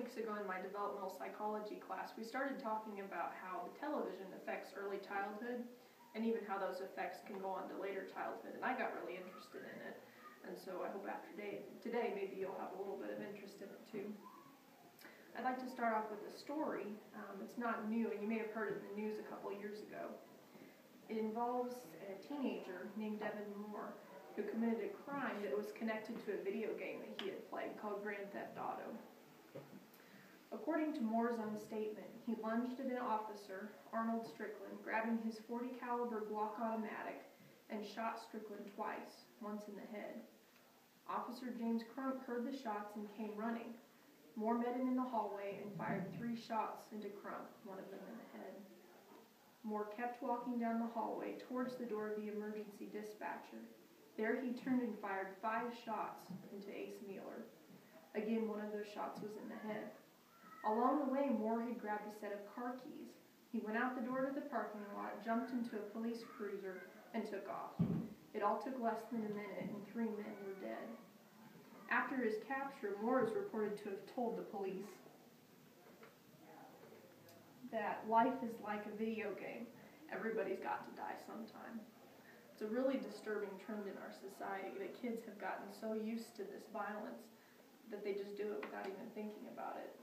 weeks ago in my developmental psychology class, we started talking about how the television affects early childhood and even how those effects can go on to later childhood. And I got really interested in it. And so I hope after today maybe you'll have a little bit of interest in it too. I'd like to start off with a story. It's not new, and you may have heard it in the news a couple years ago. It involves a teenager named Devin Moore who committed a crime that was connected to a video game that he had played called Grand Theft Auto. According to Moore's own statement, he lunged at an officer, Arnold Strickland, grabbing his .40 caliber Glock automatic and shot Strickland twice, once in the head. Officer James Crump heard the shots and came running. Moore met him in the hallway and fired 3 shots into Crump, one of them in the head. Moore kept walking down the hallway towards the door of the emergency dispatcher. There he turned and fired 5 shots into Ace Mueller. Again, one of those shots was in the head. Along the way, Moore had grabbed a set of car keys. He went out the door to the parking lot, jumped into a police cruiser, and took off. It all took less than a minute, and 3 men were dead. After his capture, Moore is reported to have told the police that life is like a video game. Everybody's got to die sometime. It's a really disturbing trend in our society that kids have gotten so used to this violence that they just do it without even thinking about it.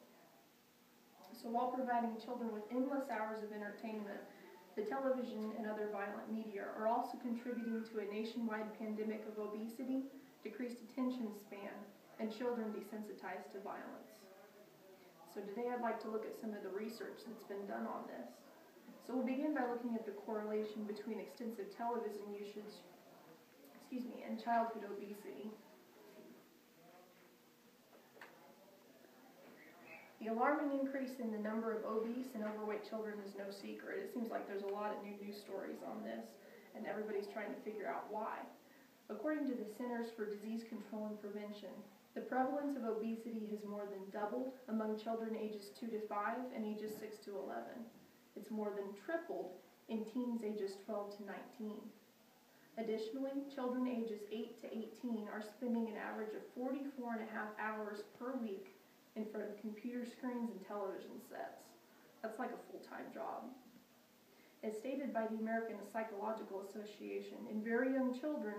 So while providing children with endless hours of entertainment, the television and other violent media are also contributing to a nationwide pandemic of obesity, decreased attention span, and children desensitized to violence. So today I'd like to look at some of the research that's been done on this. So we'll begin by looking at the correlation between extensive television usage, and childhood obesity. The alarming increase in the number of obese and overweight children is no secret. It seems like there's a lot of new news stories on this, and everybody's trying to figure out why. According to the Centers for Disease Control and Prevention, the prevalence of obesity has more than doubled among children ages 2 to 5 and ages 6 to 11. It's more than tripled in teens ages 12 to 19. Additionally, children ages 8 to 18 are spending an average of 44.5 hours per week in front of computer screens and television sets. That's like a full-time job. As stated by the American Psychological Association, in very young children,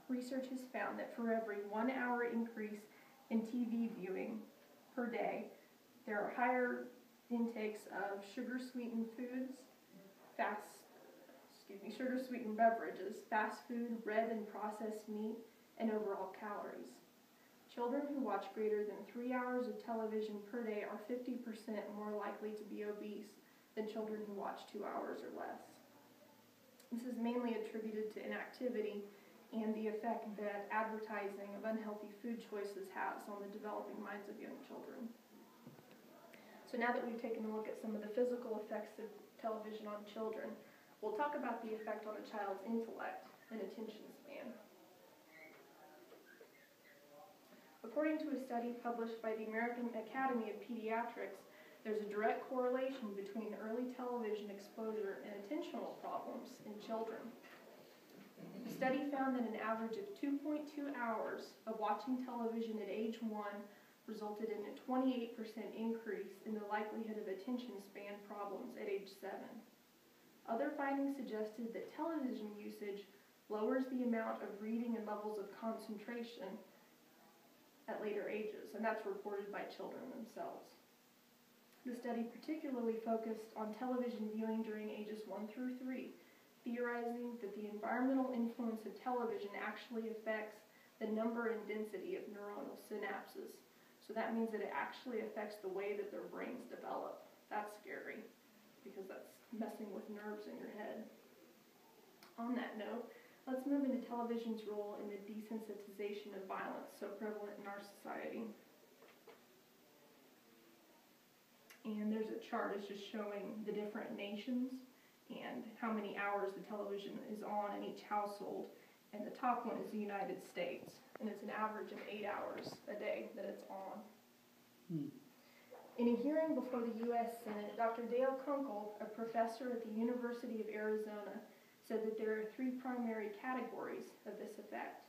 research has found that for every 1 hour increase in TV viewing per day, there are higher intakes of sugar-sweetened foods, sugar-sweetened beverages, fast food, red and processed meat, and overall calories. Children who watch greater than 3 hours of television per day are 50% more likely to be obese than children who watch 2 hours or less. This is mainly attributed to inactivity and the effect that advertising of unhealthy food choices has on the developing minds of young children. So now that we've taken a look at some of the physical effects of television on children, we'll talk about the effect on a child's intellect and attention span. According to a study published by the American Academy of Pediatrics, there's a direct correlation between early television exposure and attentional problems in children. The study found that an average of 2.2 hours of watching television at age 1 resulted in a 28% increase in the likelihood of attention span problems at age 7. Other findings suggested that television usage lowers the amount of reading and levels of concentration at later ages, and that's reported by children themselves. The study particularly focused on television viewing during ages 1 through 3, theorizing that the environmental influence of television actually affects the number and density of neuronal synapses. So that means that it actually affects the way that their brains develop. That's scary, because that's messing with nerves in your head. On that note, let's move into television's role in the desensitization of violence so prevalent in our society. And there's a chart that's just showing the different nations and how many hours the television is on in each household. And the top one is the United States, and it's an average of 8 hours a day that it's on. In a hearing before the U.S. Senate, Dr. Dale Kunkel, a professor at the University of Arizona, said that there are 3 primary categories of this effect.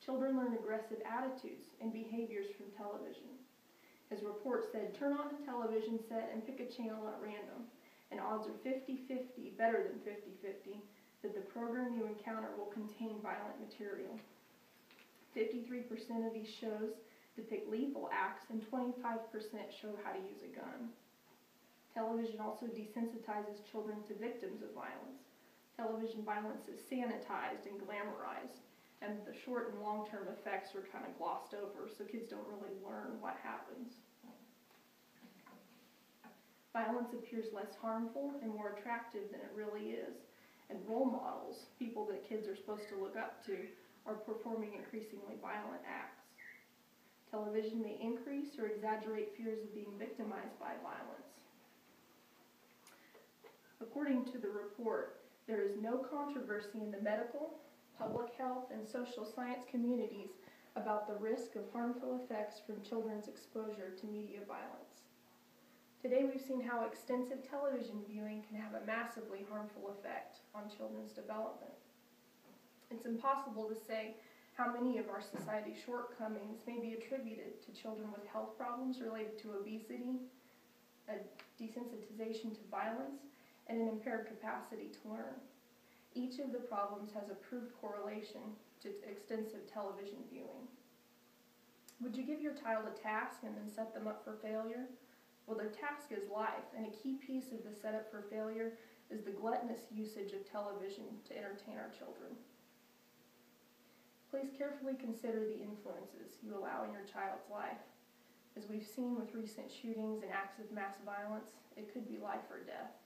Children learn aggressive attitudes and behaviors from television. His report said, turn on a television set and pick a channel at random, and odds are 50-50, better than 50-50, that the program you encounter will contain violent material. 53% of these shows depict lethal acts, and 25% show how to use a gun. Television also desensitizes children to victims of violence. Television violence is sanitized and glamorized, and the short and long-term effects are kind of glossed over, so kids don't really learn what happens. Violence appears less harmful and more attractive than it really is, and role models, people that kids are supposed to look up to, are performing increasingly violent acts. Television may increase or exaggerate fears of being victimized by violence. According to the report, there is no controversy in the medical, public health, and social science communities about the risk of harmful effects from children's exposure to media violence. Today we've seen how extensive television viewing can have a massively harmful effect on children's development. It's impossible to say how many of our society's shortcomings may be attributed to children with health problems related to obesity, a desensitization to violence, and an impaired capacity to learn. Each of the problems has a proved correlation to extensive television viewing. Would you give your child a task and then set them up for failure? Well, their task is life, and a key piece of the setup for failure is the gluttonous usage of television to entertain our children. Please carefully consider the influences you allow in your child's life. As we've seen with recent shootings and acts of mass violence, it could be life or death.